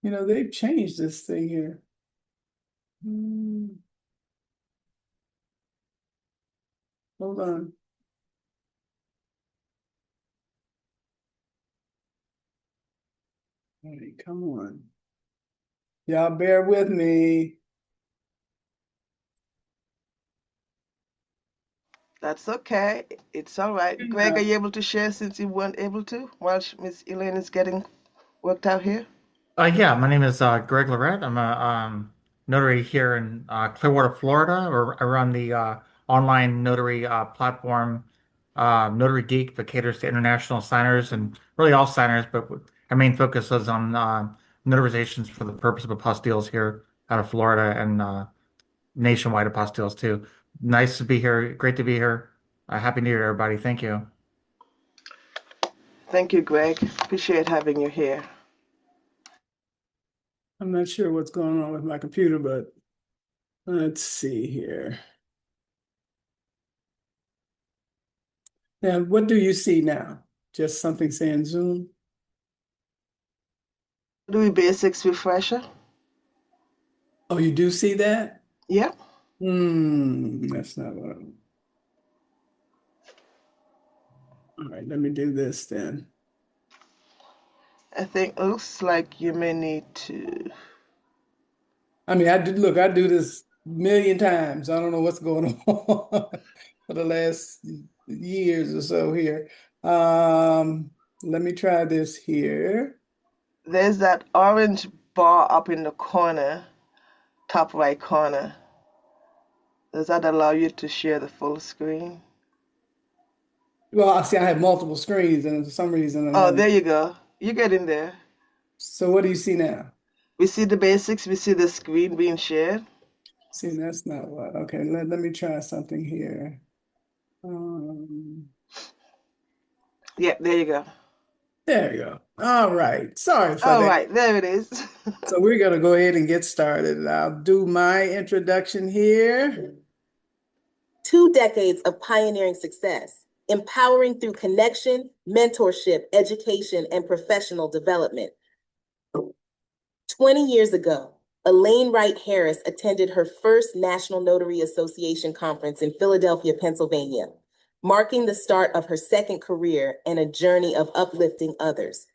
You know, they've changed this thing here. Hold on. Hey, come on. Y'all bear with me. That's okay. It's all right. Greg, are Yeah. you able to share since you weren't able to while Miss Elaine is getting worked out here? Yeah, my name is Greg Lorette. I'm a notary here in Clearwater, Florida. I run the online notary platform, Notary Geek, that caters to international signers and really all signers, but our main focus is on notarizations for the purpose of apostilles here out of Florida and nationwide apostilles too. Nice to be here. Great to be here. Happy New Year, everybody. Thank you. Thank you, Greg. Appreciate having you here. I'm not sure what's going on with my computer, but let's see here. Now, what do you see now? Just something saying Zoom? Notary Basics refresher. Oh, you do see that? Yep. That's not what I'm. All right, let me do this then. I think it looks like you may need to. I mean, I do this a million times. I don't know what's going on for the last years or so here. Let me try this here. There's that orange bar up in the corner, top right corner. Does that allow you to share the full screen? Well, I see I have multiple screens, and for some reason I'm Oh, having. there you go. You get in there. So what do you see now? We see the basics. We see the screen being shared. See, that's not what. Okay, let me try something here. Um, Yeah, there you go. there you go. All right. Sorry for All that. right, there it is. So we're going to go ahead and get started. I'll do my introduction here. 2 decades of pioneering success, empowering through connection, mentorship, education, and professional development. 20 years ago, Elaine Wright Harris attended her first National Notary Association conference in Philadelphia, Pennsylvania, marking the start of her second career and a journey of uplifting others.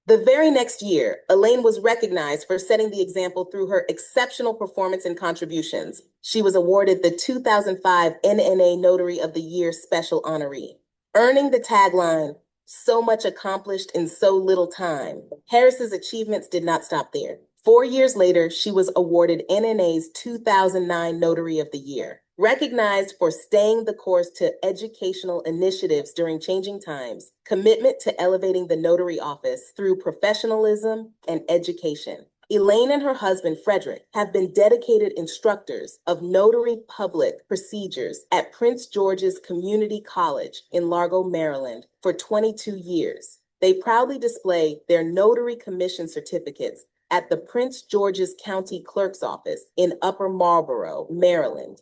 The very next year, Elaine was recognized for setting the example through her exceptional performance and contributions. She was awarded the 2005 NNA Notary of the Year Special Honoree, earning the tagline, "So much accomplished in so little time." Harris's achievements did not stop there. 4 years later, she was awarded NNA's 2009 Notary of the Year. Recognized for staying the course to educational initiatives during changing times, commitment to elevating the notary office through professionalism and education. Elaine and her husband, Frederick, have been dedicated instructors of notary public procedures at Prince George's Community College in Largo, Maryland for 22 years. They proudly display their notary commission certificates at the Prince George's County Clerk's Office in Upper Marlboro, Maryland.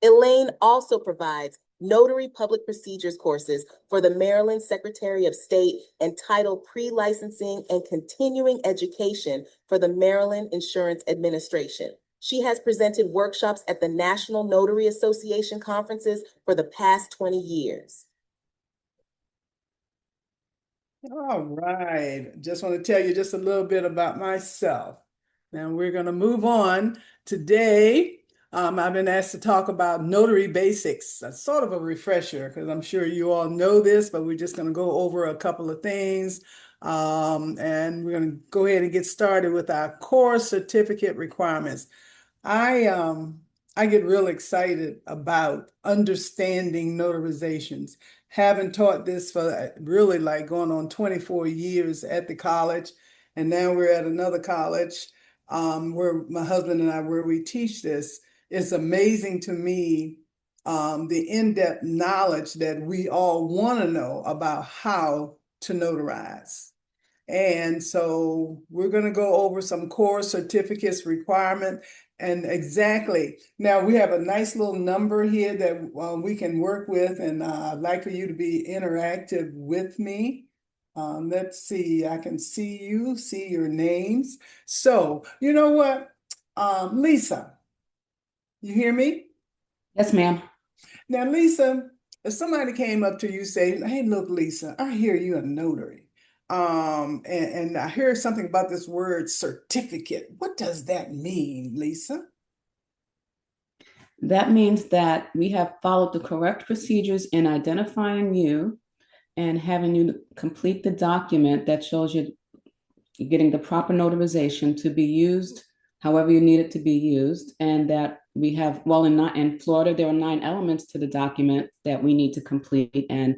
Elaine also provides notary public procedures courses for the Maryland Secretary of State and title pre-licensing and continuing education for the Maryland Insurance Administration. She has presented workshops at the National Notary Association conferences for the past 20 years. All right. Just want to tell you just a little bit about myself. Now we're going to move on. Today, I've been asked to talk about notary basics. That's sort of a refresher because I'm sure you all know this, but we're just going to go over a couple of things. And we're going to go ahead and get started with our core certificate requirements. I get real excited about understanding notarizations. Having taught this for really like going on 24 years at the college, and now we're at another college where my husband and I where we teach this. It's amazing to me the in-depth knowledge that we all want to know about how to notarize. And so we're going to go over some core certificates requirement and exactly. Now we have a nice little number here that we can work with, and I'd like for you to be interactive with me. Let's see, I can see your names. So, you know what? Lisa, you hear me? Yes, ma'am. Now, Lisa, if somebody came up to you saying, "Hey, look, Lisa, I hear you a notary. And I hear something about this word certificate. What does that mean, Lisa?" That means that we have followed the correct procedures in identifying you and having you complete the document that shows you're getting the proper notarization to be used however you need it to be used. And that we have, well, in Florida, there are 9 elements to the document that we need to complete. And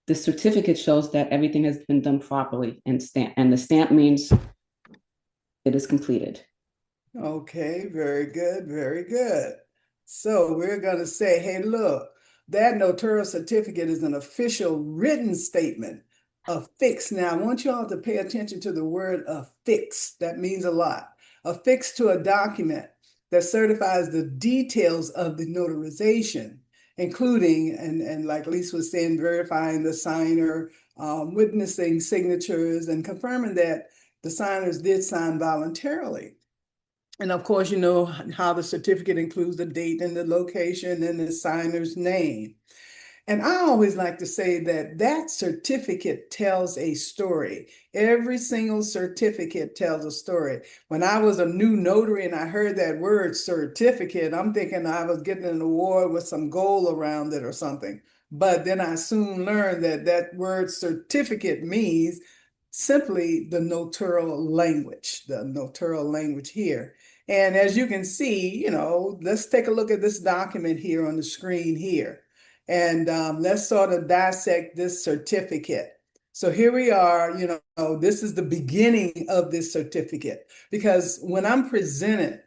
the certificate shows that everything has been done properly and stamp. And the stamp means it is completed. Okay, very good, very good. So we're going to say, hey, look, that notarial certificate is an official written statement affixed. Now, I want you all to pay attention to the word affixed. That means a lot. Affixed to a document that certifies the details of the notarization, including, and like Lisa was saying, verifying the signer, witnessing signatures, and confirming that the signers did sign voluntarily. And of course, you know how the certificate includes the date and the location and the signer's name. And I always like to say that that certificate tells a story. Every single certificate tells a story. When I was a new notary and I heard that word certificate, I'm thinking I was getting an award with some gold around it or something. But then I soon learned that that word certificate means simply the notarial language here. And as you can see, you know, let's take a look at this document here on the screen here. And let's sort of dissect this certificate. So here we are, you know, this is the beginning of this certificate. Because when I'm presented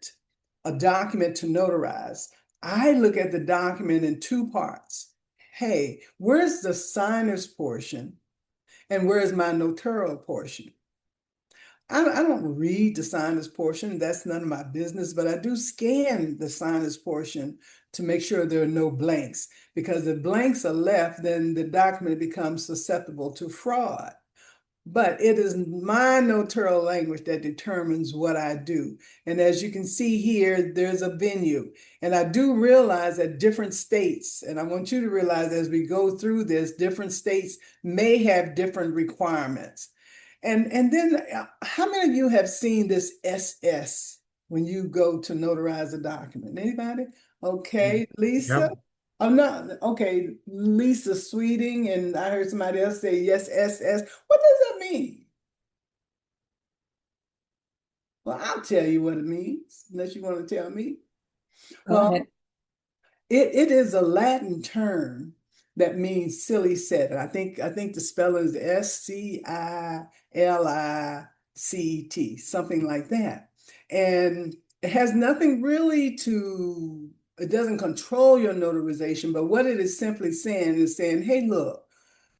a document to notarize, I look at the document in 2 parts. Hey, where's the signer's portion? And where's my notarial portion? I don't read the signer's portion. That's none of my business, but I do scan the signer's portion to make sure there are no blanks, because if blanks are left, then the document becomes susceptible to fraud. But it is my notarial language that determines what I do. And as you can see here, there's a venue. And I do realize that different states, and I want you to realize as we go through this, different states may have different requirements. And then how many of you have seen this SS when you go to notarize a document? Anybody? Okay, Lisa? Yep. Oh, no, okay, Lisa Sweeting, and I heard somebody else say yes, SS. What does that mean? Well, I'll tell you what it means, unless you want to tell me. Go Well, ahead. it is a Latin term that means silly setter. I think the spelling is SCILICET, something like that. And it has nothing really to, it doesn't control your notarization, but what it is simply saying is saying, hey, look,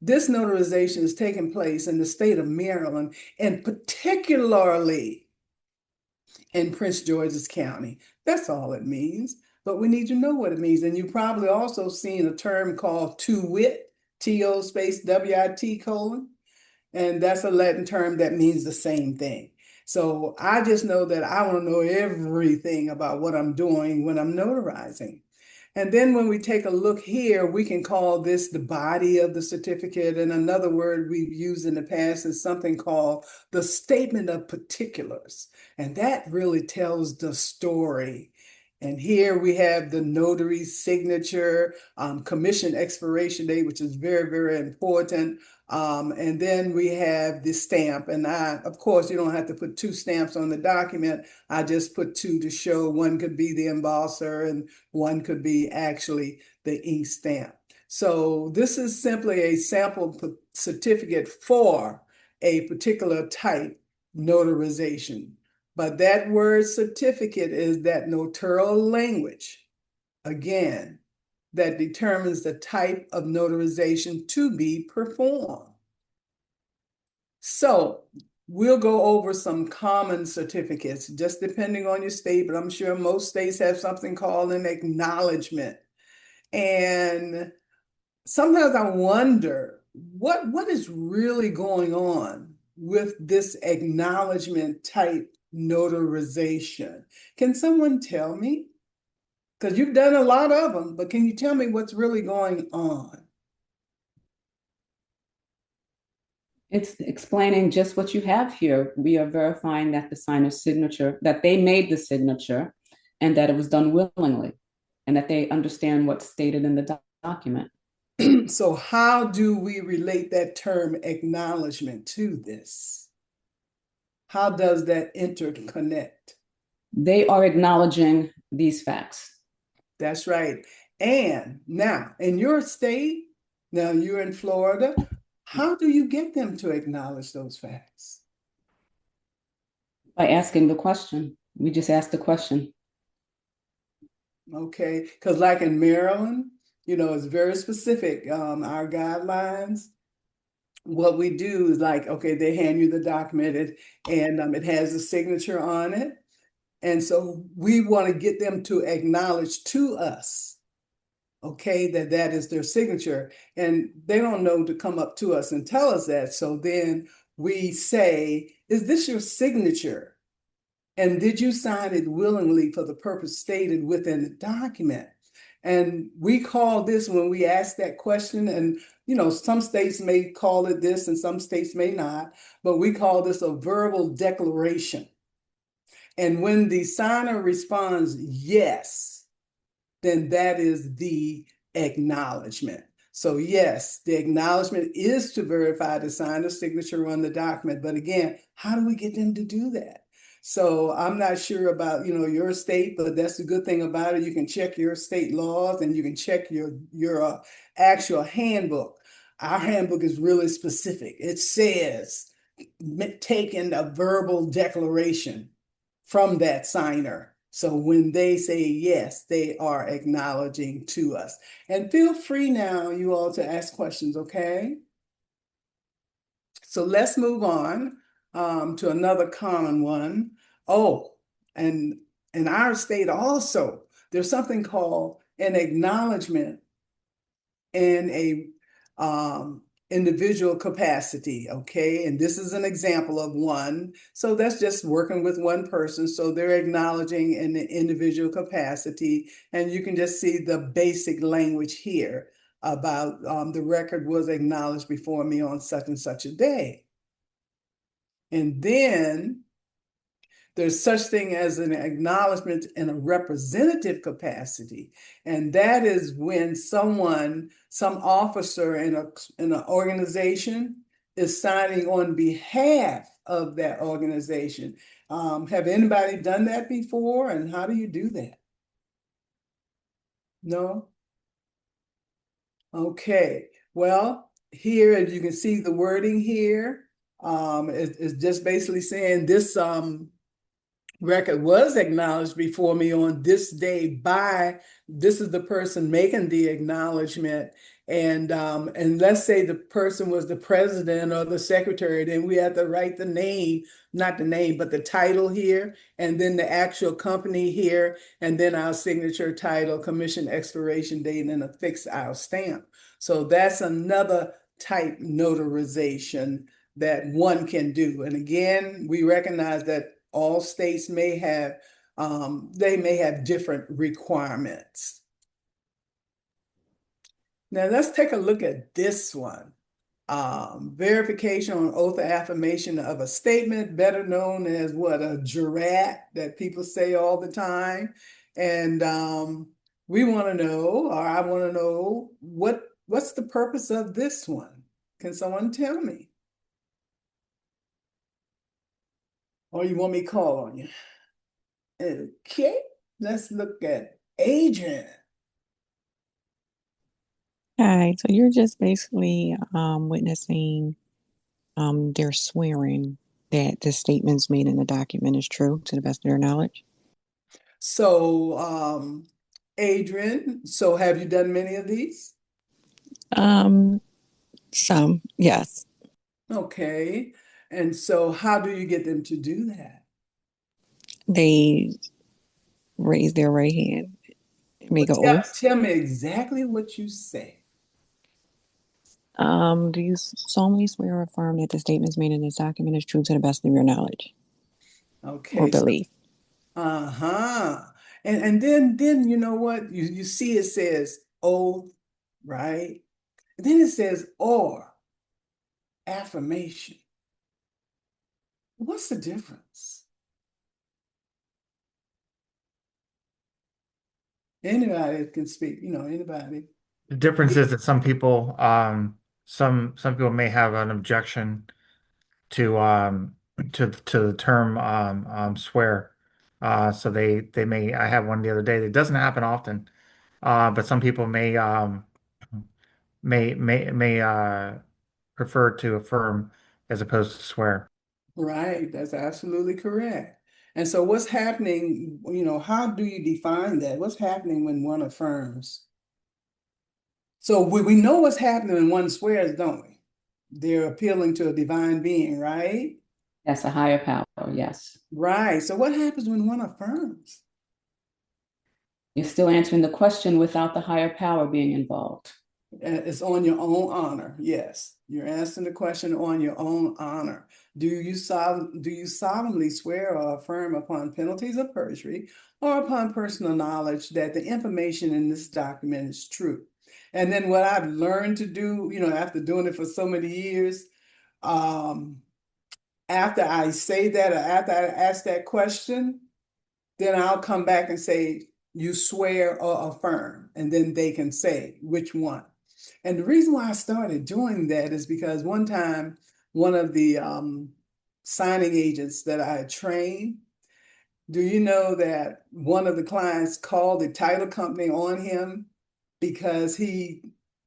this notarization is taking place in the state of Maryland, and particularly in Prince George's County. That's all it means. But we need to know what it means. And you've probably also seen a term called to wit, T-O space W-I-T colon. And that's a Latin term that means the same thing. So I just know that I want to know everything about what I'm doing when I'm notarizing. And then when we take a look here, we can call this the body of the certificate. And another word we've used in the past is something called the statement of particulars. And that really tells the story. And here we have the notary's signature, commission expiration date, which is very, very important. And then we have the stamp. And of course, you don't have to put 2 stamps on the document. I just put 2 to show one could be the embosser and one could be actually the ink stamp. So this is simply a sample certificate for a particular type notarization. But that word certificate is that notarial language, again, that determines the type of notarization to be performed. So we'll go over some common certificates, just depending on your state, but I'm sure most states have something called an acknowledgement. And sometimes I wonder what is really going on with this acknowledgement type notarization? Can someone tell me? Because you've done a lot of them, but can you tell me what's really going on? It's explaining just what you have here. We are verifying that the signer's signature, that they made the signature and that it was done willingly and that they understand what's stated in the document. So how do we relate that term acknowledgement to this? How does that interconnect? They are acknowledging these facts. That's right. And now in your state, now you're in Florida, how do you get them to acknowledge those facts? By asking the question. We just ask the question. Okay, because like in Maryland, it's very specific. Our guidelines, what we do is like, okay, they hand you the document and it has a signature on it. And so we want to get them to acknowledge to us, okay, that is their signature. And they don't know to come up to us and tell us that. So then we say, is this your signature? And did you sign it willingly for the purpose stated within the document? And we call this when we ask that question, and some states may call it this and some states may not, but we call this a verbal declaration. And when the signer responds yes, then that is the acknowledgement. So yes, the acknowledgement is to verify the signer's signature on the document. But again, how do we get them to do that? So I'm not sure about, your state, but that's the good thing about it. You can check your state laws and you can check your actual handbook. Our handbook is really specific. It says, taking a verbal declaration from that signer. So when they say yes, they are acknowledging to us. And feel free now, you all, to ask questions, okay? So let's move on to another common one. Oh, and in our state also, there's something called an acknowledgement in a individual capacity, okay? And this is an example of one. So that's just working with one person. So they're acknowledging in the individual capacity. And you can just see the basic language here about the record was acknowledged before me on such and such a day. And then there's such thing as an acknowledgement in a representative capacity. And that is when some officer in an organization is signing on behalf of that organization. Have anybody done that before? And how do you do that? No? Okay. Well, here, as you can see the wording here, it's just basically saying this record was acknowledged before me on this day by, this is the person making the acknowledgement. And let's say the person was the president or the secretary, then we have to write the name, not the name, but the title here, and then the actual company here, and then our signature title, commission expiration date, and affix our stamp. So that's another type notarization that one can do. And again, we recognize that all states may have, they may have different requirements. Now let's take a look at this one. Verification on oath of affirmation of a statement, better known as what, a jurat that people say all the time. And we want to know, or I want to know, what's the purpose of this one? Can someone tell me? Or you want me to call on you? Okay, let's look at Adrian. Hi, so you're just basically witnessing their swearing that the statements made in the document is true to the best of their knowledge. So, Adrian, so have you done many of these? Um, some, yes. Okay. And so how do you get them to do that? They raise their right hand, make an Tell, oath. tell me exactly what you say. Do you solemnly swear or affirm that the statements made in this document is true to the best of your knowledge or Okay, so, belief? uh-huh. And then you know what? You see it says oath, right? Then it says or affirmation. What's the difference? Anybody can speak, anybody. The difference is that some people, some people may have an objection to to the term swear. So they may. I had one the other day. It doesn't happen often, but some people may prefer to affirm as opposed to swear. Right, that's absolutely correct. And so what's happening, how do you define that? What's happening when one affirms? So we know what's happening when one swears, don't we? They're appealing to a divine being, right? That's a higher power, yes. Right. So what happens when one affirms? You're still answering the question without the higher power being involved. It's on your own honor. Yes. You're answering the question on your own honor. Do you solemnly swear or affirm upon penalties of perjury or upon personal knowledge that the information in this document is true? And then what I've learned to do, after doing it for so many years, um, after I say that or after I ask that question, then I'll come back and say, you swear or affirm, and then they can say which one. And the reason why I started doing that is because one time, one of the signing agents that I had trained, do you know that one of the clients called the title company on him because he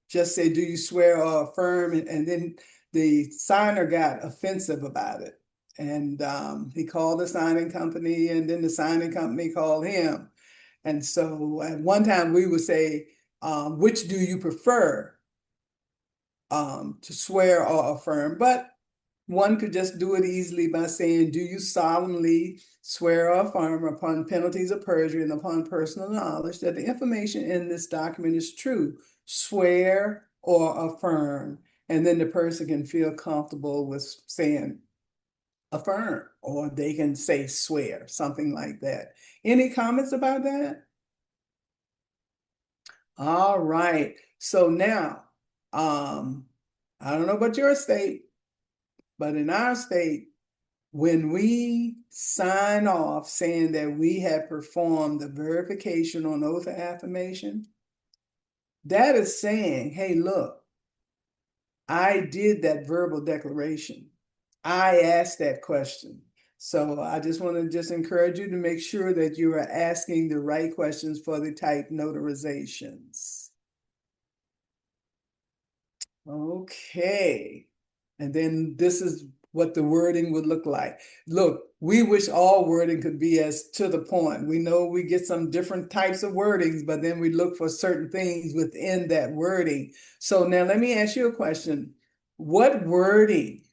just said, do you swear or affirm? And then the signer got offensive about it. And he called the signing company, and then the signing company called him. And so at one time we would say, which do you prefer, to swear or affirm? But one could just do it easily by saying, do you solemnly swear or affirm upon penalties of perjury and upon personal knowledge that the information in this document is true? Swear or affirm. And then the person can feel comfortable with saying affirm, or they can say swear, something like that. Any comments about that? All right. So now, I don't know about your state, but in our state, when we sign off saying that we have performed the verification on oath of affirmation, that is saying, hey, look, I did that verbal declaration. I asked that question. So I just want to just encourage you to make sure that you are asking the right questions for the type notarizations. Okay. And then this is what the wording would look like. Look, we wish all wording could be as to the point. We know we get some different types of wordings, but then we look for certain things within that wording. So now let me ask you a question. What wording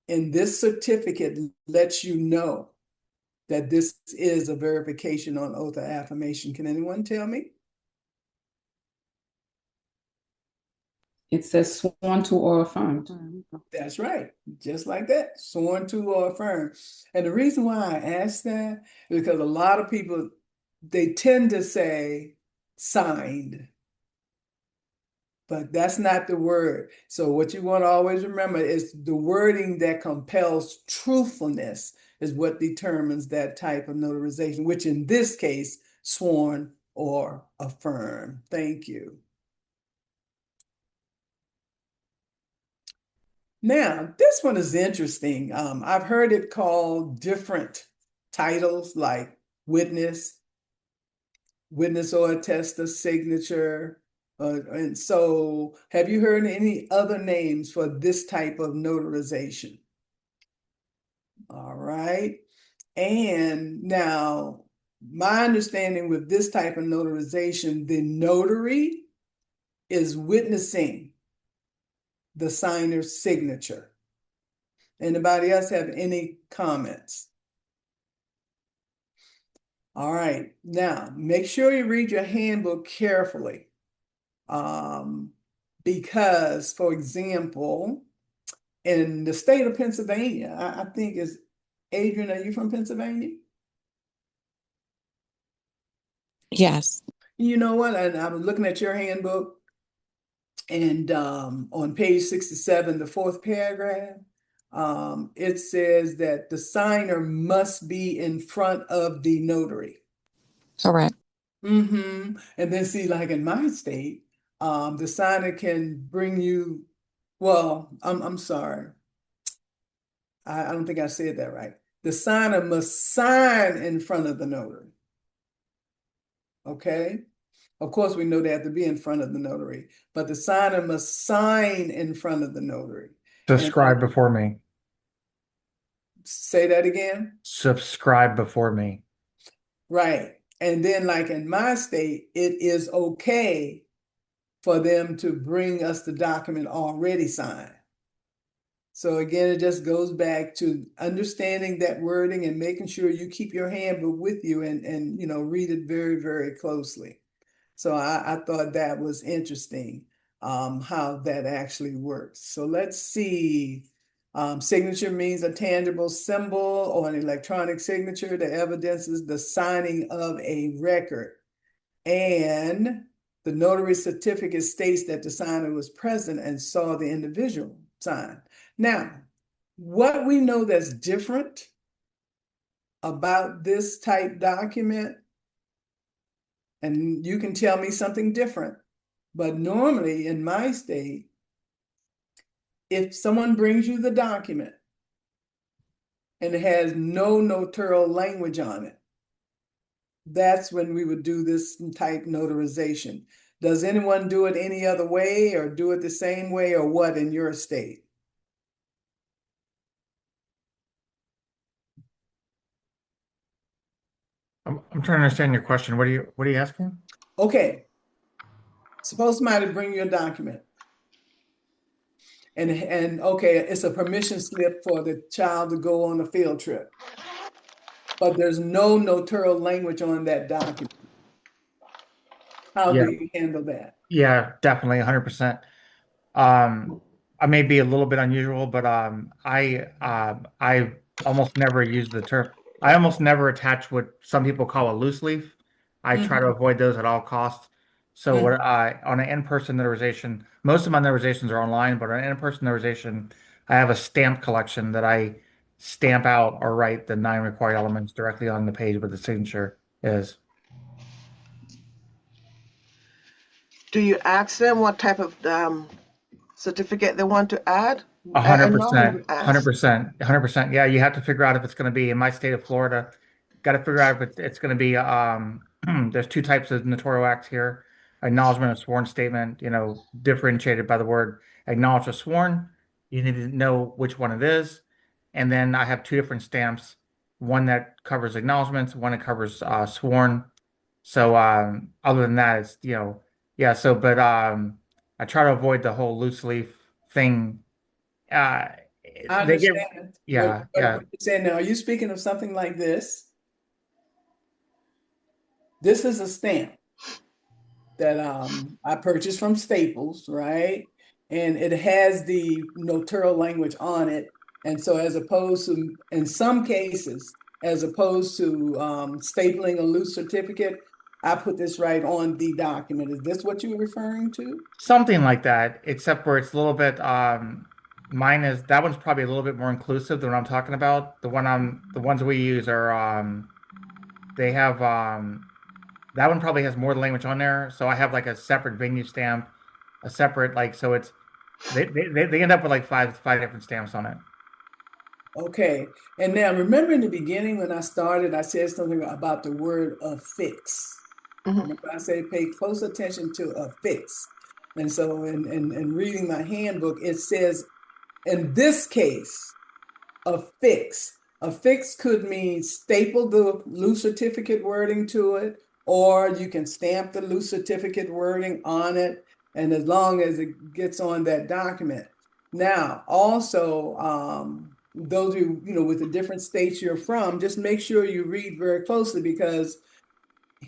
in this certificate lets you know that this is a verification on oath of affirmation? Can anyone tell me? It says sworn to or affirmed. That's right, just like that, sworn to or affirmed. And the reason why I ask that is because a lot of people, they tend to say signed, but that's not the word. So what you want to always remember is the wording that compels truthfulness is what determines that type of notarization, which in this case, sworn or affirmed. Thank you. Now, this one is interesting. I've heard it called different titles like witness, witness or attester, signature. And so have you heard any other names for this type of notarization? All right. And now, my understanding with this type of notarization, the notary is witnessing the signer's signature. Anybody else have any comments? All right, now make sure you read your handbook carefully. because, for example, in the state of Pennsylvania, I think is, Adrian, are you from Pennsylvania? Yes. You know what? And I was looking at your handbook, and on page 67, the fourth paragraph, it says that the signer must be in front of the notary. Correct. And then see, like in my state, the signer can bring you, well, I'm sorry. I don't think I said that right. The signer must sign in front of the notary. Okay. Of course, we know they have to be in front of the notary, but the signer must sign in front of the notary. And Subscribe before me. say that again. Subscribe before me. Right. And then, like in my state, it is okay for them to bring us the document already signed. So again, it just goes back to understanding that wording and making sure you keep your handbook with you and you know, read it very, very closely. So I thought that was interesting, how that actually works. So let's see. Signature means a tangible symbol or an electronic signature that evidences the signing of a record. And the notary certificate states that the signer was present and saw the individual sign. Now, what we know that's different about this type document, and you can tell me something different, but normally in my state, if someone brings you the document and it has no notarial language on it, that's when we would do this type notarization. Does anyone do it any other way or do it the same way or what in your state? I'm trying to understand your question. What are you asking? Okay, suppose somebody bring you a document and okay, it's a permission slip for the child to go on a field trip, but there's no notarial language on that document. How do Yeah, you handle that? yeah, definitely 100%. I may be a little bit unusual, but I almost never use the term. I almost never attach what some people call a loose leaf. I try to Mhm. avoid those at all costs. So Mhm. what I on an in-person notarization, most of my notarizations are online, but on an in-person notarization, I have a stamp collection that I stamp out or write the 9 required elements directly on the page where the signature is. Do you ask them what type of certificate they want to add? A I hundred normally percent, would ask. 100%, 100%. Yeah, you have to figure out if it's going to be in my state of Florida. Got to figure out if it's going to be. There's two types of notarial acts here: acknowledgement and sworn statement. You know, differentiated by the word acknowledged or sworn. You need to know which one it is, and then I have two different stamps: one that covers acknowledgments, one that covers sworn. So, other than that, it's yeah. So, but I try to avoid the whole loose leaf thing uh, I they get, understand yeah, what yeah. you're saying now. Are you speaking of something like this? This is a stamp that I purchased from Staples, right? And it has the notarial language on it. And so as opposed to, in some cases, as opposed to stapling a loose certificate, I put this right on the document. Is this what you're referring to? Something like that, except where it's a little bit, mine is, that one's probably a little bit more inclusive than what I'm talking about. The ones we use are, they have, that one probably has more language on there. So I have like a separate venue stamp, a separate, like, so it's, they end up with like five different stamps on it. Okay. And now remember in the beginning when I started, I said something about the word affix. Mhm. Remember I say pay close attention to affix. And so in reading my handbook, it says in this case, affix. Affix could mean staple the loose certificate wording to it, or you can stamp the loose certificate wording on it, and as long as it gets on that document. Now, also, those of you know, with the different states you're from, just make sure you read very closely because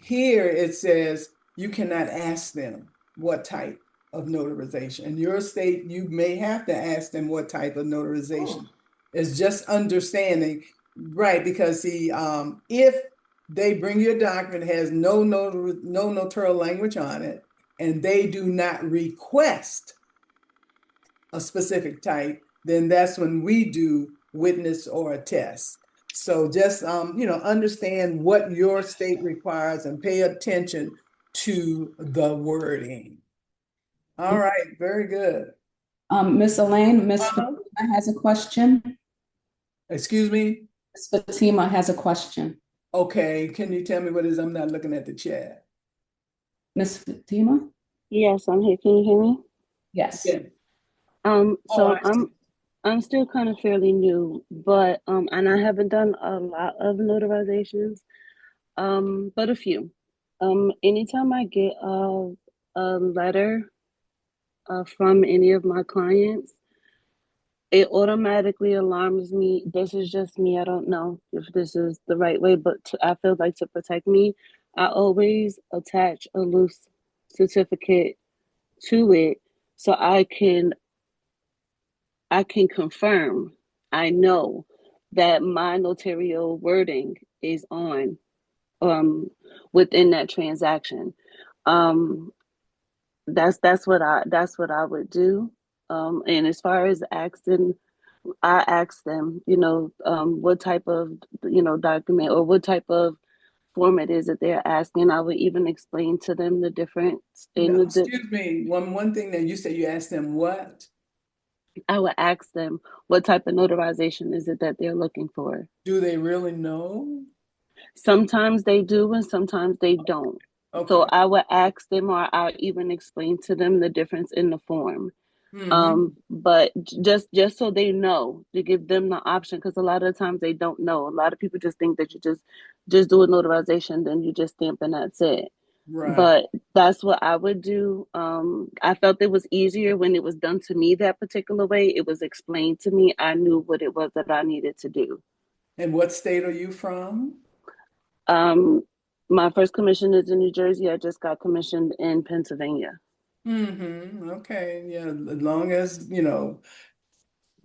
here it says you cannot ask them what type of notarization. In your state, you may have to ask them what type of notarization. It's just understanding, right? Because if they bring you a document that has no notarial language on it, and they do not request a specific type, then that's when we do witness or attest. So just understand what your state requires and pay attention to the wording. All right, very good. Miss Elaine, Miss Uh-huh. Fatima has a question. Excuse me? Miss Fatima has a question. Okay, can you tell me what it is? I'm not looking at the chat. Miss Fatima? Yes, I'm here. Can you hear me? Yes. Yeah. Oh, So I see. I'm still kind of fairly new, but and I haven't done a lot of notarizations, but a few. Anytime I get a letter from any of my clients, it automatically alarms me. This is just me. I don't know if this is the right way, but I feel like to protect me, I always attach a loose certificate to it so I can confirm, I know that my notarial wording is on um within that transaction. Um that's what I would do. And as far as asking, I ask them, what type of document or what type of form it is that they're asking. I would even explain to them the difference in No, the excuse me. One thing that you said you asked them what? I would ask them what type of notarization is it that they're looking for. Do they really know? Sometimes they do and sometimes they don't. So Okay. I would ask them or I'll even explain to them the difference in the form. Mm-hmm. But just so they know, to give them the option, because a lot of times they don't know. A lot of people just think that you just do a notarization, then you just stamp and that's it. Right. But that's what I would do. I felt it was easier when it was done to me that particular way. It was explained to me. I knew what it was that I needed to do. And what state are you from? Um, my first commission is in New Jersey. I just got commissioned in Pennsylvania. Mm-hmm. Okay. Yeah. As long as, do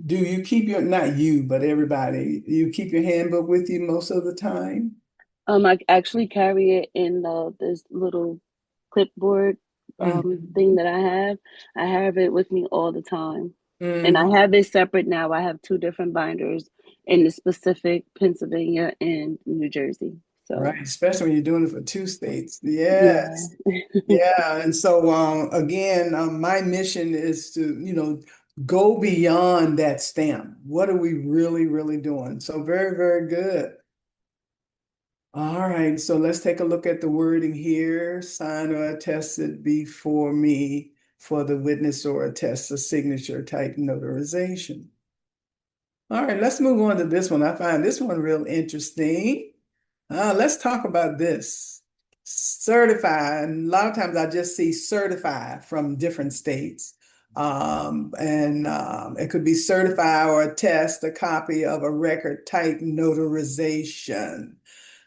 you keep not you, but everybody, you keep your handbook with you most of the time? I actually carry it in this little clipboard Mm-hmm. thing that I have. I have it with me all the time. And I Mm-hmm. have it separate now. I have two different binders in the specific Pennsylvania and New Jersey. Right. So, Especially when you're doing it for two states. yeah. Yes. Yeah. And so, again, my mission is to, go beyond that stamp. What are we really, really doing? So very, very good. All right, so let's take a look at the wording here. Sign or attested before me for the witness or attest a signature type notarization. All right, let's move on to this one. I find this one real interesting. Let's talk about this. Certify, and a lot of times I just see certify from different states. And it could be certify or attest a copy of a record type notarization.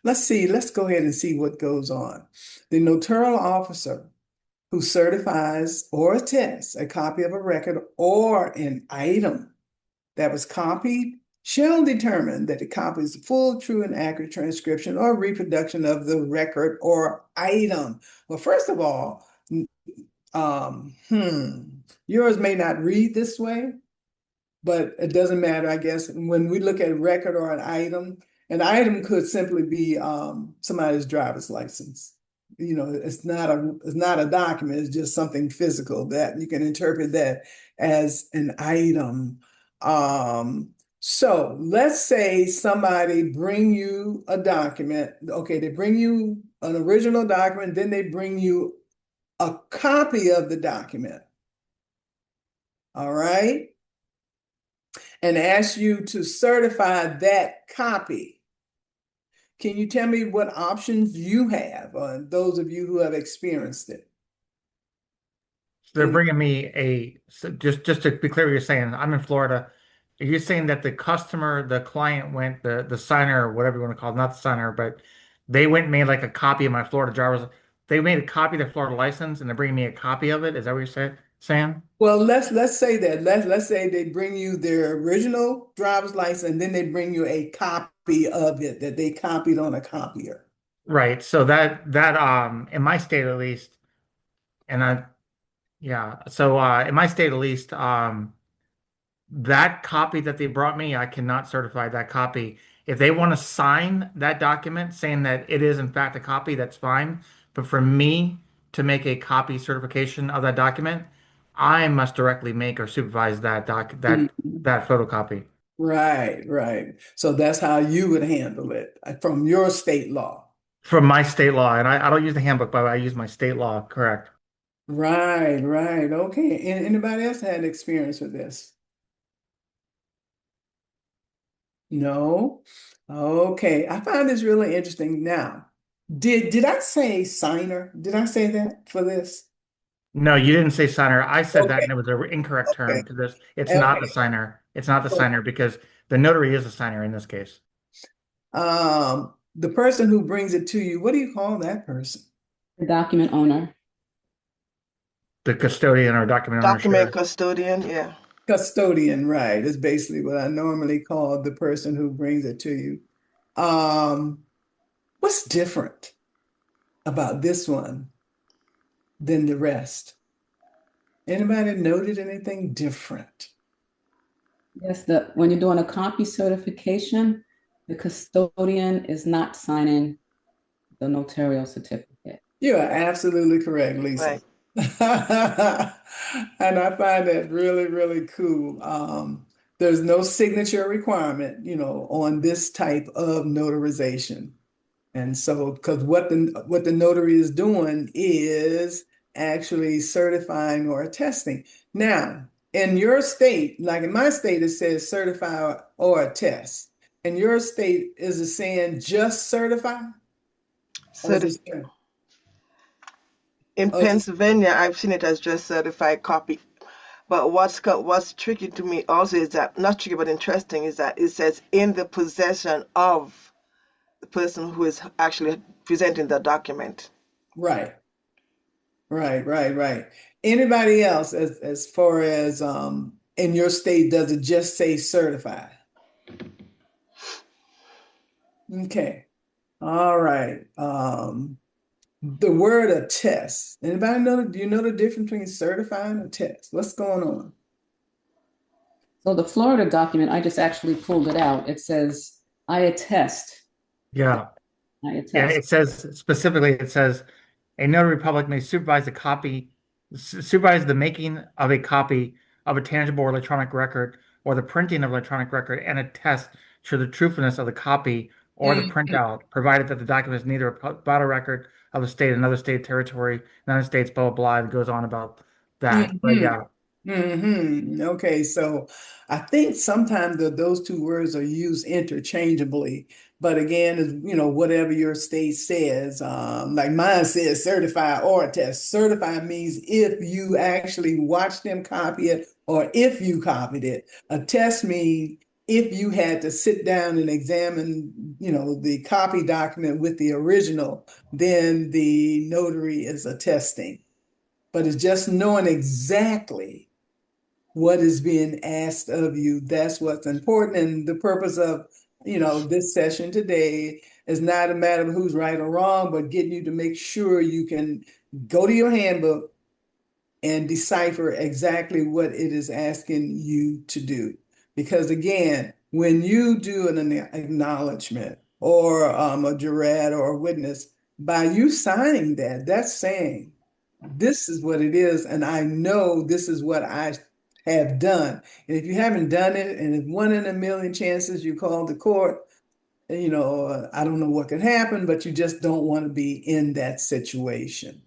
Let's go ahead and see what goes on. The notarial officer who certifies or attests a copy of a record or an item that was copied shall determine that the copy is a full, true, and accurate transcription or reproduction of the record or item. Well, first of all, um, hmm, yours may not read this way, but it doesn't matter, I guess. When we look at a record or an item could simply be somebody's driver's license. It's not a document, it's just something physical that you can interpret that as an item. Um, so let's say somebody bring you a document. Okay, they bring you an original document, then they bring you a copy of the document. All right. And ask you to certify that copy. Can you tell me what options you have, those of you who have experienced it? So they're And bringing me so just to be clear, what you're saying, I'm in Florida. Are you saying that the customer, the client went, the signer, or whatever you want to call it, not the signer, but they went and made like a copy of my Florida driver's, they made a copy of the Florida license and they're bringing me a copy of it? Is that what you said? saying? Well, let's say that. Let's say they bring you their original driver's license and then they bring you a copy of it that they copied on a copier. Right. So that in my state at least, and I yeah. So in my state at least, that copy that they brought me, I cannot certify that copy. If they want to sign that document saying that it is in fact a copy, that's fine. But for me to make a copy certification of that document, I must directly make or supervise Mhm. that photocopy Right, right. So that's how you would handle it from your state law. from my state law. And I don't use the handbook, but I use my state law, correct? Right, right. Okay. And anybody else had experience with this? No? Okay. I find this really interesting. Now, did I say signer? Did I say that for this? No, you didn't say signer. I said that, Okay, and it was an incorrect term okay, to this. It's not the okay. signer. It's not the So, signer because the notary is a signer in this case. the person who brings it to you, what do you call that person? The document owner. The custodian or document owner, Document sure. custodian, yeah. Custodian, right, is basically what I normally call the person who brings it to you. Um, what's different about this one than the rest? Anybody noted anything different? Yes, when you're doing a copy certification, the custodian is not signing the notarial certificate. You are absolutely correct, Lisa. Right. And I find that really, really cool. There's no signature requirement, on this type of notarization. And so, because what the notary is doing is actually certifying or attesting. Now, in your state, like in my state, it says certify or attest. In your state, is it saying just certify? Or is it Certif saying, in or is it, Pennsylvania, I've seen it as just certified copy. But what's tricky to me also is that, not tricky but interesting, is that it says in the possession of the person who is actually presenting the document. right, right. Anybody else as far as in your state, does it just say certified? Okay. All right. The word attest. Anybody know, do you know the difference between certify and attest? What's going on? So the Florida document, I just actually pulled it out. It says, I attest. Yeah. I Yeah. attest. It says specifically, it says a notary public may supervise the making of a copy of a tangible or electronic record or the printing of electronic record and attest to the truthfulness of the copy or the Mhm, printout, provided that the document is neither about a record of a state, another state, territory, United States, blah, blah, blah. It goes on about that. But mhm, yeah, Okay, so I think sometimes those two words are used interchangeably, but again, is whatever your state says. Like mine says certify or attest. Certify means if you actually watched them copy it or if you copied it. Attest means if you had to sit down and examine, the copy document with the original, then the notary is attesting. But it's just knowing exactly what is being asked of you. That's what's important. And the purpose of, this session today is not a matter of who's right or wrong, but getting you to make sure you can go to your handbook and decipher exactly what it is asking you to do. Because again, when you do an acknowledgement or a jurat or a witness, by you signing that, that's saying this is what it is, and I know this is what I have done. And if you haven't done it, and it's one in a million chances you call the court, I don't know what could happen, but you just don't want to be in that situation.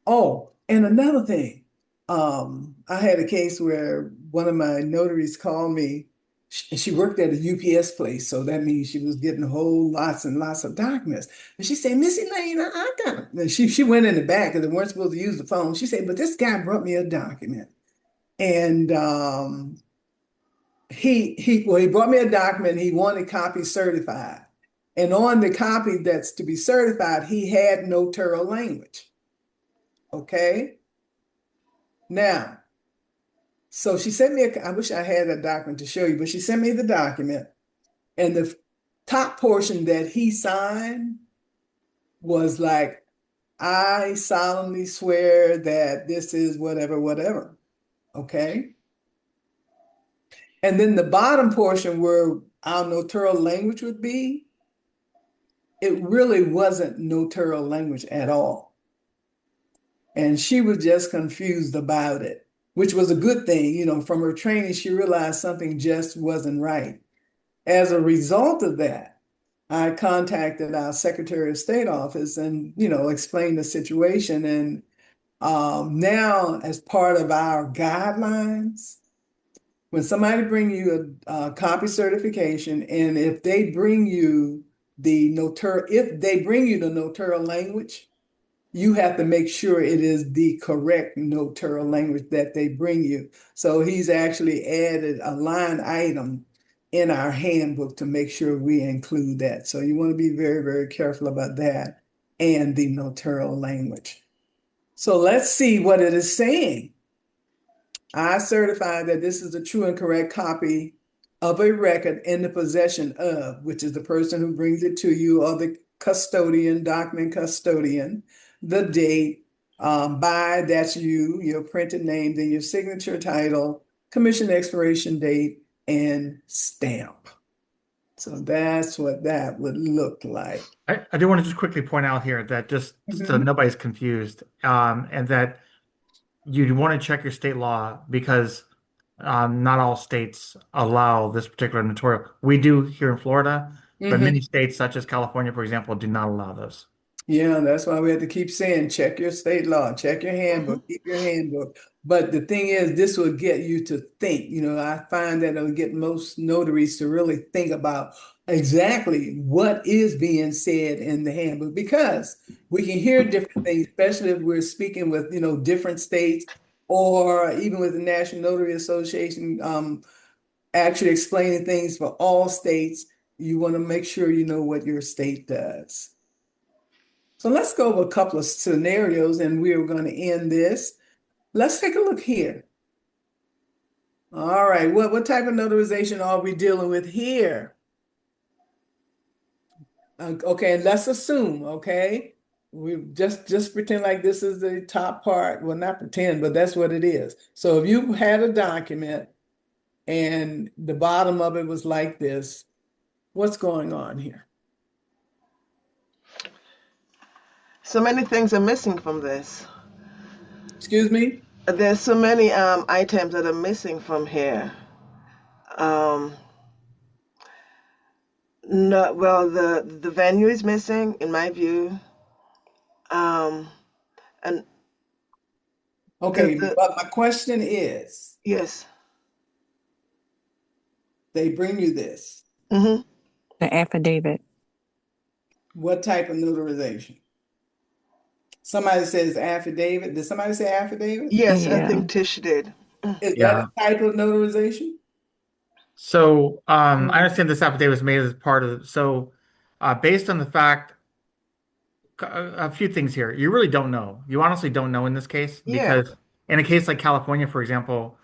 Oh, and another thing, I had a case where one of my notaries called me. She worked at a UPS place, so that means she was getting whole lots and lots of documents. And she said, Miss Elaine, I got it. She went in the back because they weren't supposed to use the phone. She said, but this guy brought me a document. And he brought me a document. He wanted copy certified. And on the copy that's to be certified, he had notarial language. Okay. Now, so she sent me I wish I had that document to show you, but she sent me the document, and the top portion that he signed was like, I solemnly swear that this is whatever, whatever. Okay. And then the bottom portion where our notarial language would be, it really wasn't notarial language at all. And she was just confused about it, which was a good thing. You know, from her training, she realized something just wasn't right. As a result of that, I contacted our Secretary of State office and, you know, explained the situation. And now, as part of our guidelines, when somebody bring you a copy certification, and if they bring you if they bring you the notarial language, you have to make sure it is the correct notarial language that they bring you. So he's actually added a line item in our handbook to make sure we include that. So you want to be very, very careful about that and the notarial language. So let's see what it is saying. I certify that this is a true and correct copy of a record in the possession of, which is the person who brings it to you, or the custodian, document custodian, the date, by, that's you, your printed name, then your signature title, commission expiration date, and stamp. So that's what that would look like. I do want to just quickly point out here that just so nobody's confused, and that you want to check your state law because not all states allow this particular notarial. We do here in Florida, but many states, such as California, for example, do not allow those. Yeah, that's why we have to keep saying, check your state law, check your handbook, keep your handbook. But the thing is, this will get you to think. You know, I find that it'll get most notaries to really think about exactly what is being said in the handbook, because we can hear different things, especially if we're speaking with, you know, different states, or even with the National Notary Association, actually explaining things for all states. You want to make sure you know what your state does. So let's go over a couple of scenarios and we're going to end this. Let's take a look here. All right, what type of notarization are we dealing with here? Okay, and let's assume, okay, we just pretend like this is the top part. Well, not pretend, but that's what it is. So if you had a document and the bottom of it was like this, what's going on here? So many things are missing from this. Excuse me? There's so many items that are missing from here. No, well, the venue is missing, in my view. And Okay, but my question is, yes. they bring you this. Mm-hmm. The affidavit. What type of notarization? Somebody says affidavit. Did somebody say affidavit? Yes, I Yeah. think Tish did. Is Yeah. that a type of notarization? So I understand this affidavit was made as part of, based on the fact, a few things here. You really don't know. You honestly don't know in this case, Yeah. because in a case like California, for example,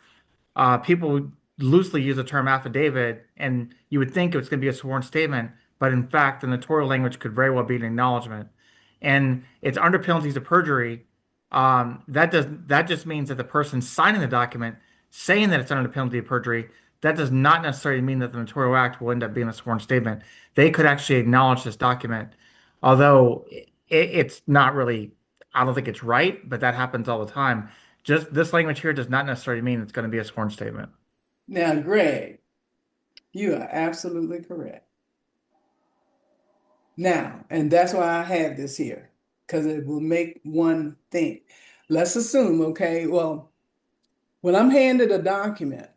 people loosely use the term affidavit, and you would think it's going to be a sworn statement, but in fact, the notarial language could very well be an acknowledgement, and it's under penalties of perjury. That just means that the person signing the document, saying that it's under the penalty of perjury, that does not necessarily mean that the notarial act will end up being a sworn statement. They could actually acknowledge this document, although it's not really. I don't think it's right, but that happens all the time. Just this language here does not necessarily mean it's going to be a sworn statement. Now, Greg, you are absolutely correct. Now, and that's why I have this here, because it will make one think. Let's assume, okay, well, when I'm handed a document,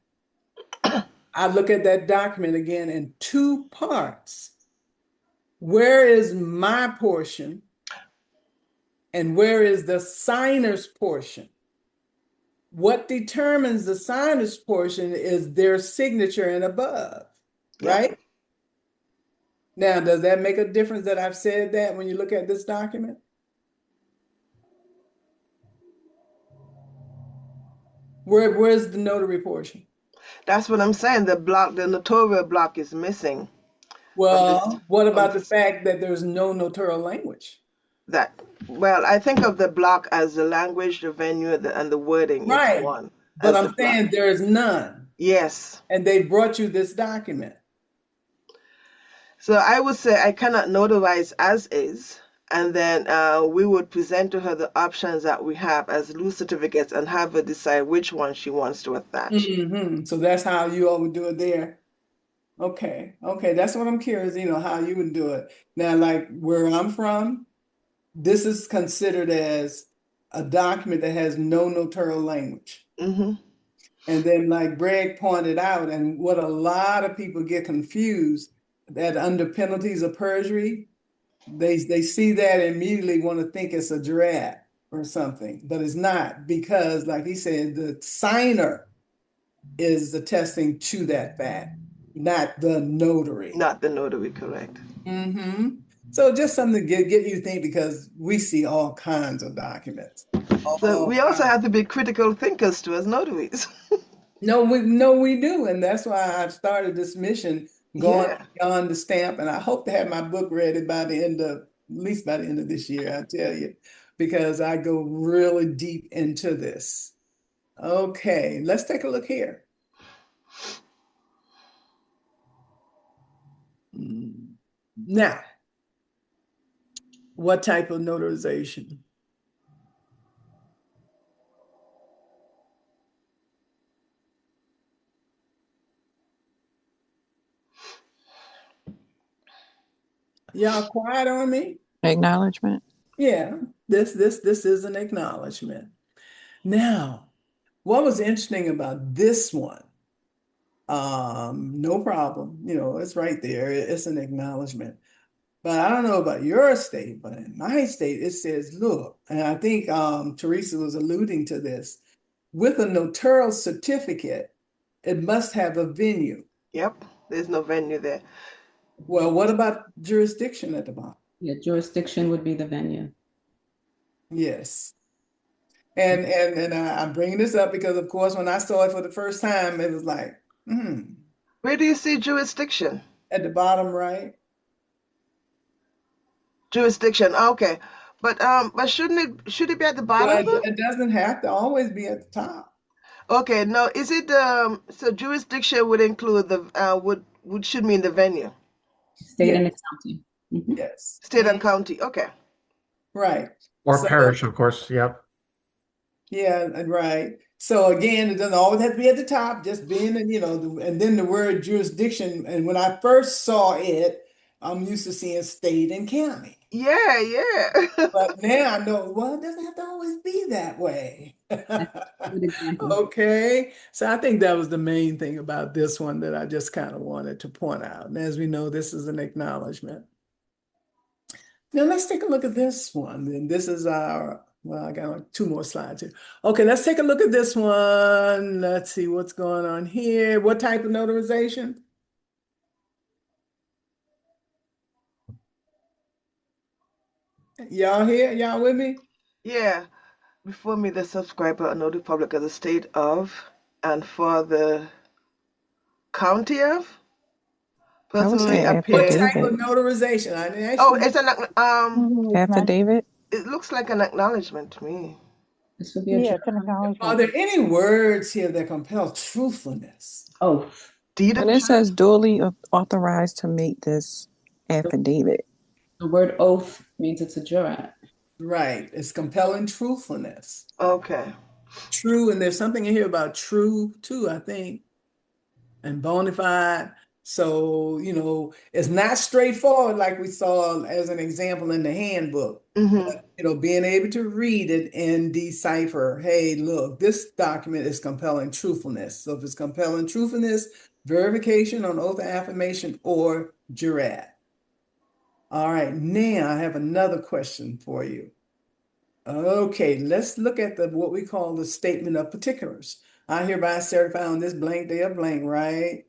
I look at that document again in two parts. Where is my portion and where is the signer's portion? What determines the signer's portion is their signature and above, right? Now, does that make a difference that I've said that when you look at this document? Where's the notary portion? That's what I'm saying. The notarial block is missing from this Well, what from about the this fact that there's no notarial language? that well, I think of the block as the language, the venue, and the wording. It's Right. one But as the I'm block. saying there's none. Yes. And they brought you this document. So I would say I cannot notarize as is, and then we would present to her the options that we have as loose certificates and have her decide which one she wants to attach. So that's how you all would do it there. Okay. Okay. That's what I'm curious, how you would do it. Now, like where I'm from, this is considered as a document that has no notarial language. Hmm. And then, like Greg pointed out, and what a lot of people get confused, that under penalties of perjury, they see that and immediately want to think it's a jurat or something, but it's not, because, like he said, the signer is attesting to that fact, not the notary. Not the notary, correct. So just something to get you to think, because we see all kinds of documents. So All we also kinds. have to be critical thinkers too as notaries. No, we do. And that's why I've started this mission going Yeah. beyond the stamp. And I hope to have my book ready by the end of, at least by the end of this year, I tell you, because I go really deep into this. Okay, let's take a look here. Now, what type of notarization? Y'all quiet on me? Acknowledgement. Yeah, this is an acknowledgement. Now, what was interesting about this one? No problem. It's right there. It's an acknowledgement. But I don't know about your state, but in my state, it says, look, and I think Teresa was alluding to this, with a notarial certificate, it must have a venue. Yep. There's no venue there. Well, what about jurisdiction at the bottom? Yeah, jurisdiction would be the venue. Yes. And I'm bringing this up because, of course, when I saw it for the first time, it was like, Where do you see jurisdiction? at the bottom right. Jurisdiction. Okay. But should it be at the Well, bottom though? it doesn't have to always be at the top. Okay, no, is it so jurisdiction would include the would should mean the venue. State Yes, and the county. Mhm. yes. State and county. Okay. Right. Or So, parish, of course. Yep. yeah, right. So again, it doesn't always have to be at the top, just being, and then the word jurisdiction. And when I first saw it, I'm used to seeing state and county. Yeah, yeah. But now I know, well, it doesn't have to always be that way. That's a good example. Okay. So I think that was the main thing about this one that I just kind of wanted to point out. And as we know, this is an acknowledgement. Now let's take a look at this one. And this is well, I got like two more slides here. Okay, let's take a look at this one. Let's see what's going on here. What type of notarization? Y'all here? Y'all with me? Yeah. Before me, the subscriber a notary public of the state of and for the county of I would personally say What appears. type of affidavit. notarization? I didn't ask Oh, you. it's an Affidavit. it looks like an acknowledgement to me. This would be a It's an Are acknowledgement. there any words here that compel truthfulness? oath. Deed of And it says trust. duly authorized to make this affidavit. The word oath means it's a jurat. Right. It's compelling truthfulness. Okay. True, and there's something in here about true too, I think, and bona fide. So, it's not straightforward like we saw as an example in the handbook. Mm-hmm. But, being able to read it and decipher, hey, look, this document is compelling truthfulness. So if it's compelling truthfulness, verification on oath of affirmation or jurat. All right, now I have another question for you. Okay, let's look at what we call the statement of particulars. I hereby certify on this blank day of blank, right?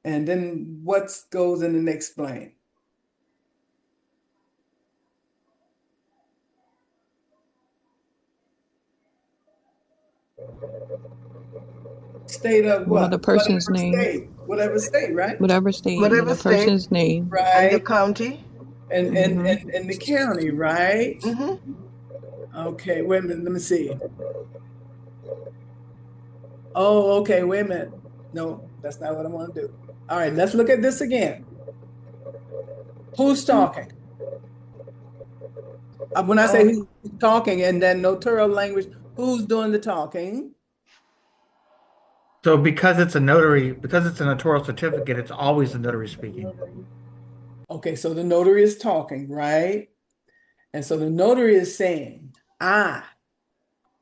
And then what goes in the next blank? State of Well, what? the person's name, Whatever state, right? whatever state, and then Whatever the state person's name. and the Right. county. And and Mm-hmm. and, and the county, right? Mm-hmm. Okay, wait a minute, let me see. Oh, okay, wait a minute. No, that's not what I want to do. All right, let's look at this again. Who's talking? When I say who's talking and then notarial language, who's doing the talking? So because it's a notary, because it's a notarial certificate, it's always the notary speaking. Okay, so the notary is talking, right? And so the notary is saying, I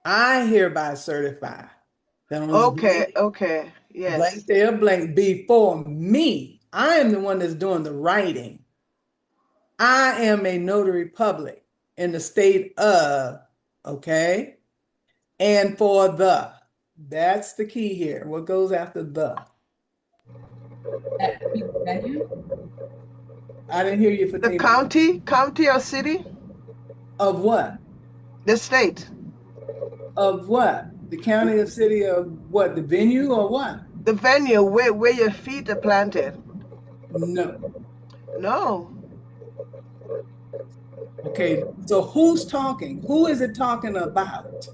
hereby certify that on this Okay, okay, blank yes. day of blank before me, I am the one that's doing the writing. I am a notary public in the state of, okay? And for that's the key here. What goes after the? That could be the venue. I didn't hear you, The Fatima. county or city? Of what? The state. Of what? The county or city of what? The venue or what? The venue where your feet are planted. No. No. Okay, so who's talking? Who is it talking about?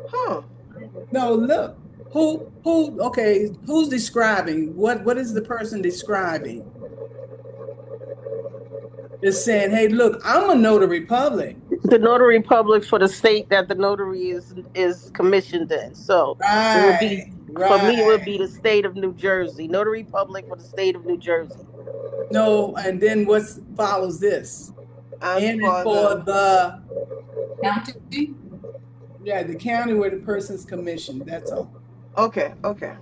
Huh. No, look. Okay, who's describing? What is the person describing? It's saying, hey, look, I'm a notary public. The notary public for the state that the notary is commissioned in. So it would be for me, it would be the state of New Jersey. Notary public for the state of New Jersey. No, and then what follows this? And for the County? yeah, the county where the person's commissioned. That's all. Okay, okay.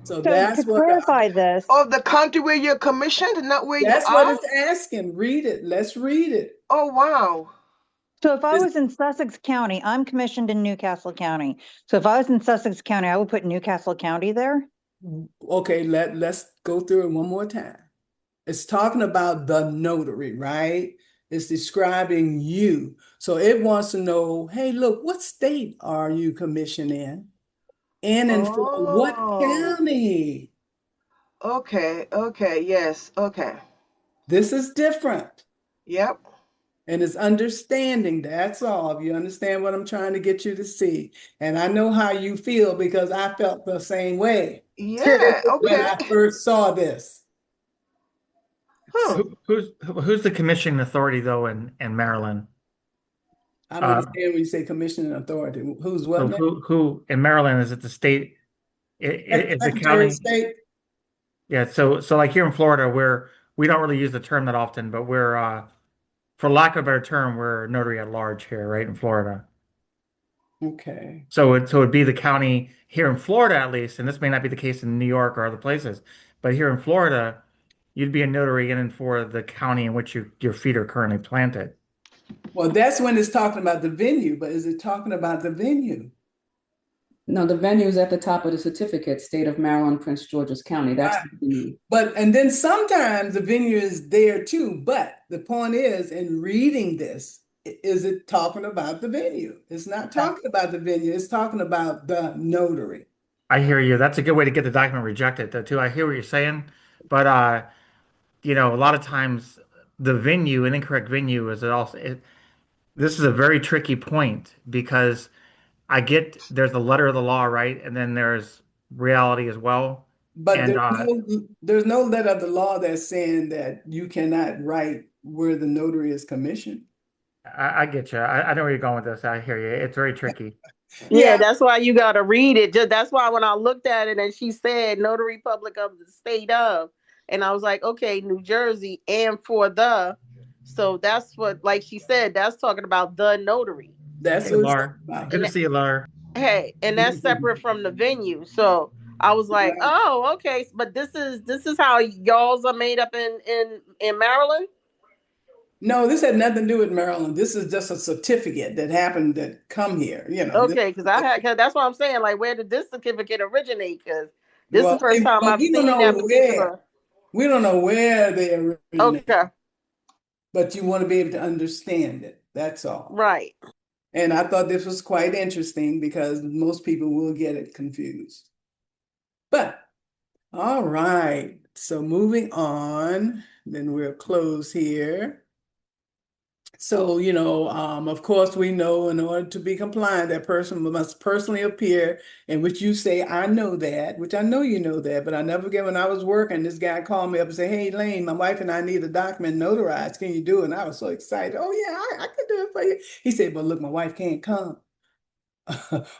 So So that's to what clarify this, Oh, the county where you're commissioned, not where you that's what are? it's asking. Read it. Let's read it. Oh, wow. so if I was in Sussex County, I'm commissioned in Newcastle County. So if I was in Sussex County, I would put Newcastle County there. Okay, let's go through it one more time. It's talking about the notary, right? It's describing you. So it wants to know, hey, look, what state are you commissioned in? And for what Oh, county? okay, okay, yes, okay. This is different. Yep. And it's understanding. That's all. If you understand what I'm trying to get you to see. And I know how you feel because I felt the same way Yeah, when okay. I first saw this. Huh. Who's the commissioning authority though in Maryland? I don't understand when you say commissioning authority. Who's what So now? who in Maryland, is it the state? Is the Secretary of county? State? Yeah. So like here in Florida, where we don't really use the term that often, but we're for lack of a better term, we're notary at large here, right, in Florida. Okay. So it'd be the county here in Florida at least, and this may not be the case in New York or other places, but here in Florida, you'd be a notary in and for the county in which your feet are currently planted. Well, that's when it's talking about the venue, but is it talking about the venue? No, the venue is at the top of the certificate, state of Maryland, Prince George's County. That's Right. the venue. And then sometimes the venue is there too. But the point is, in reading this, is it talking about the venue? It's not talking about the venue. It's talking about the notary. I hear you. That's a good way to get the document rejected, though, too. I hear what you're saying, but a lot of times the venue, an incorrect venue, this is a very tricky point because I get there's the letter of the law, right, and then there's reality as well. But And there's no letter of the law that's saying that you cannot write where the notary is commissioned. I get you. I know where you're going with this. I hear you. It's very tricky. Yeah, that's why you got to read it. That's why when I looked at it and she said notary public of the state of, and I was like, okay, New Jersey and for the. So that's what, like she said, that's talking about the notary. That's Hey, what Laura. Good to see you, Laura. Hey, and that's separate from the venue. So I was like, oh, okay, but this is how y'all's are made up in Maryland. No, this had nothing to do with Maryland. This is just a certificate that happened to come here, Okay, because that's what I'm saying. Like, where did this certificate originate? Because this is the first time I've we seen don't that know particular. we don't know where they originate. Okay. But you want to be able to understand it. That's all. Right. And I thought this was quite interesting because most people will get it confused. But, all right. So moving on, then we'll close here. So, of course, we know in order to be compliant, that person must personally appear, in which you say, I know that, which I know you know that, but I never forget when I was working, this guy called me up and said, hey, Elaine, my wife and I need a document notarized. Can you do it? And I was so excited. Oh, yeah, I can do it for you. He said, but look, my wife can't come,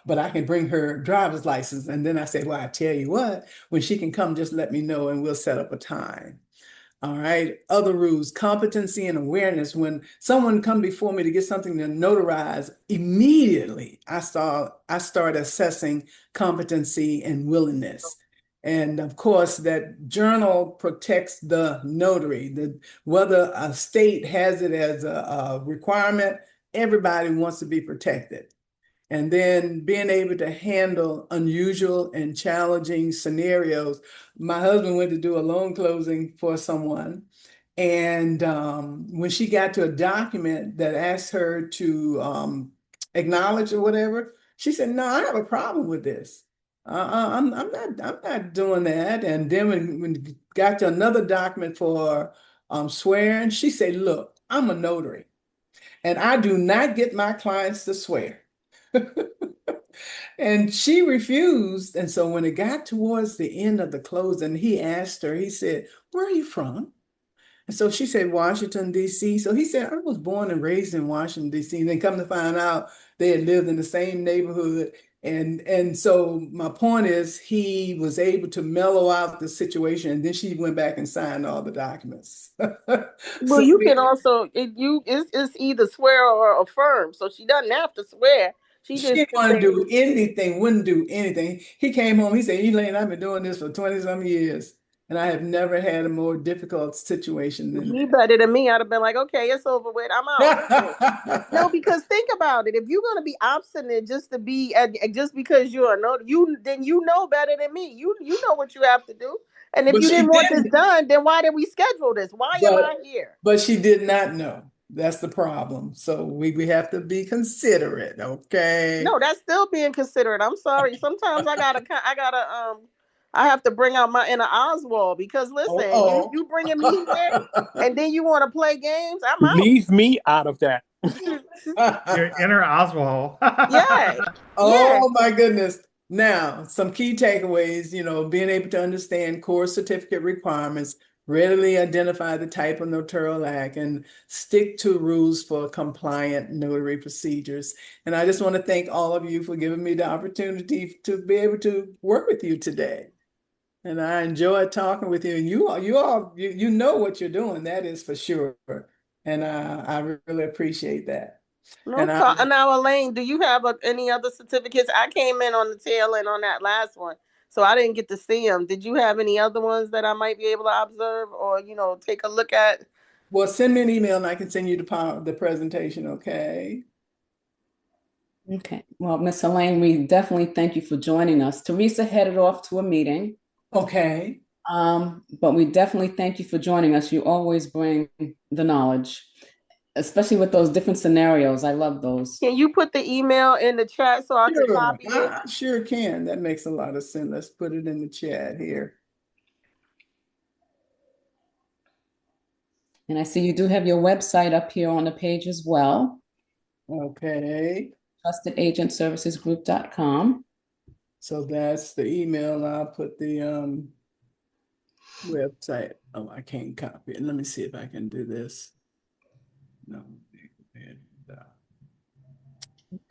but I can bring her driver's license. And then I said, well, I tell you what, when she can come, just let me know and we'll set up a time. All right. Other rules, competency and awareness. When someone come before me to get something to notarize, immediately I start assessing competency and willingness. And of course, that journal protects the notary. Whether a state has it as a requirement, everybody wants to be protected. And then being able to handle unusual and challenging scenarios. My husband went to do a loan closing for someone. And when she got to a document that asked her to acknowledge or whatever, she said, no, I have a problem with this. I'm not doing that. And then when got to another document for swearing, she said, look, I'm a notary and I do not get my clients to swear. And she refused. And so when it got towards the end of the closing, he asked her, he said, where are you from? And so she said, Washington, D.C. So he said, I was born and raised in Washington, D.C. And then come to find out they had lived in the same neighborhood. And so my point is he was able to mellow out the situation. And then she went back and signed all the documents. Well, So you can also it's either swear or affirm. So she doesn't have to swear. She she just didn't want to do anything, wouldn't do anything. He came home, he said, Elaine, I've been doing this for 20 some years, and I have never had a more difficult situation than he better than me. I'd have been like, okay, it's over with. I'm out. No, that. because think about it. If you're gonna be obstinate just to be just because you're a notary, you know better than me. You know what you have to do. And if But you she didn't want this didn't. done, then why did we schedule this? Why am But I here? but she did not know. That's the problem. So we have to be considerate, okay? No, that's still being considerate. I'm sorry. Sometimes I have to bring out my inner Oswald because listen, Oh, you bringing me here, oh. and then you want to play games. I'm out. Leave me out of that. Your inner Oswald. Yeah, yeah. Oh my goodness. Now, some key takeaways, being able to understand core certificate requirements, readily identify the type of notarial act, and stick to rules for compliant notary procedures. And I just want to thank all of you for giving me the opportunity to be able to work with you today. And I enjoyed talking with you. And you know what you're doing, that is for sure. And I really appreciate that. No And problem. Now, Elaine, do you have any other certificates? I came in on the tail end on that last one, so I didn't get to see them. Did you have any other ones that I might be able to observe or take a look at? well, send me an email and I can send you the presentation, okay? Okay. Well, Miss Elaine, we definitely thank you for joining us. Teresa headed off to a meeting, Okay. but we definitely thank you for joining us. You always bring the knowledge, especially with those different scenarios. I love those. Can you put the email in the chat so I can Sure, copy it? I sure can. That makes a lot of sense. Let's put it in the chat here. And I see you do have your website up here on the page as well. Okay. trustedagentservicesgroup.com. So that's the email. I'll put the website. Oh, I can't copy it. Let me see if I can do this. No.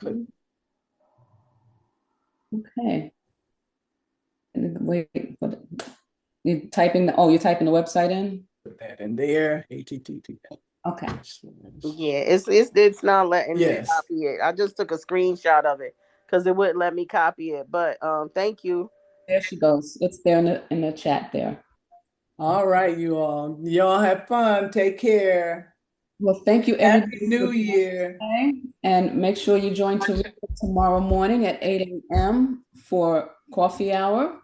Put Okay. Wait, you're typing you're typing the website in? put that in there. HTTP. Okay. Yeah, it's not letting me Yes. copy it. I just took a screenshot of it because it wouldn't let me copy it. But thank you. There she goes. It's there in the chat there. All right, you all. Y'all have fun. Take care. Well, thank you, Happy everybody. New Year. And make sure you join Teresa tomorrow morning at 8 a.m. for coffee hour.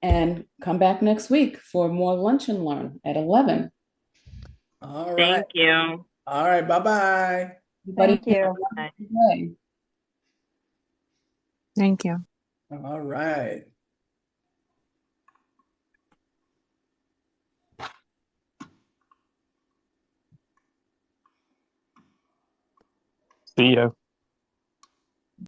And come back next week for more Lunch and Learn at 11. All right. Thank you. All right. Bye-bye. Everybody Thank you. have a wonderful day. Thank you. All right. See ya.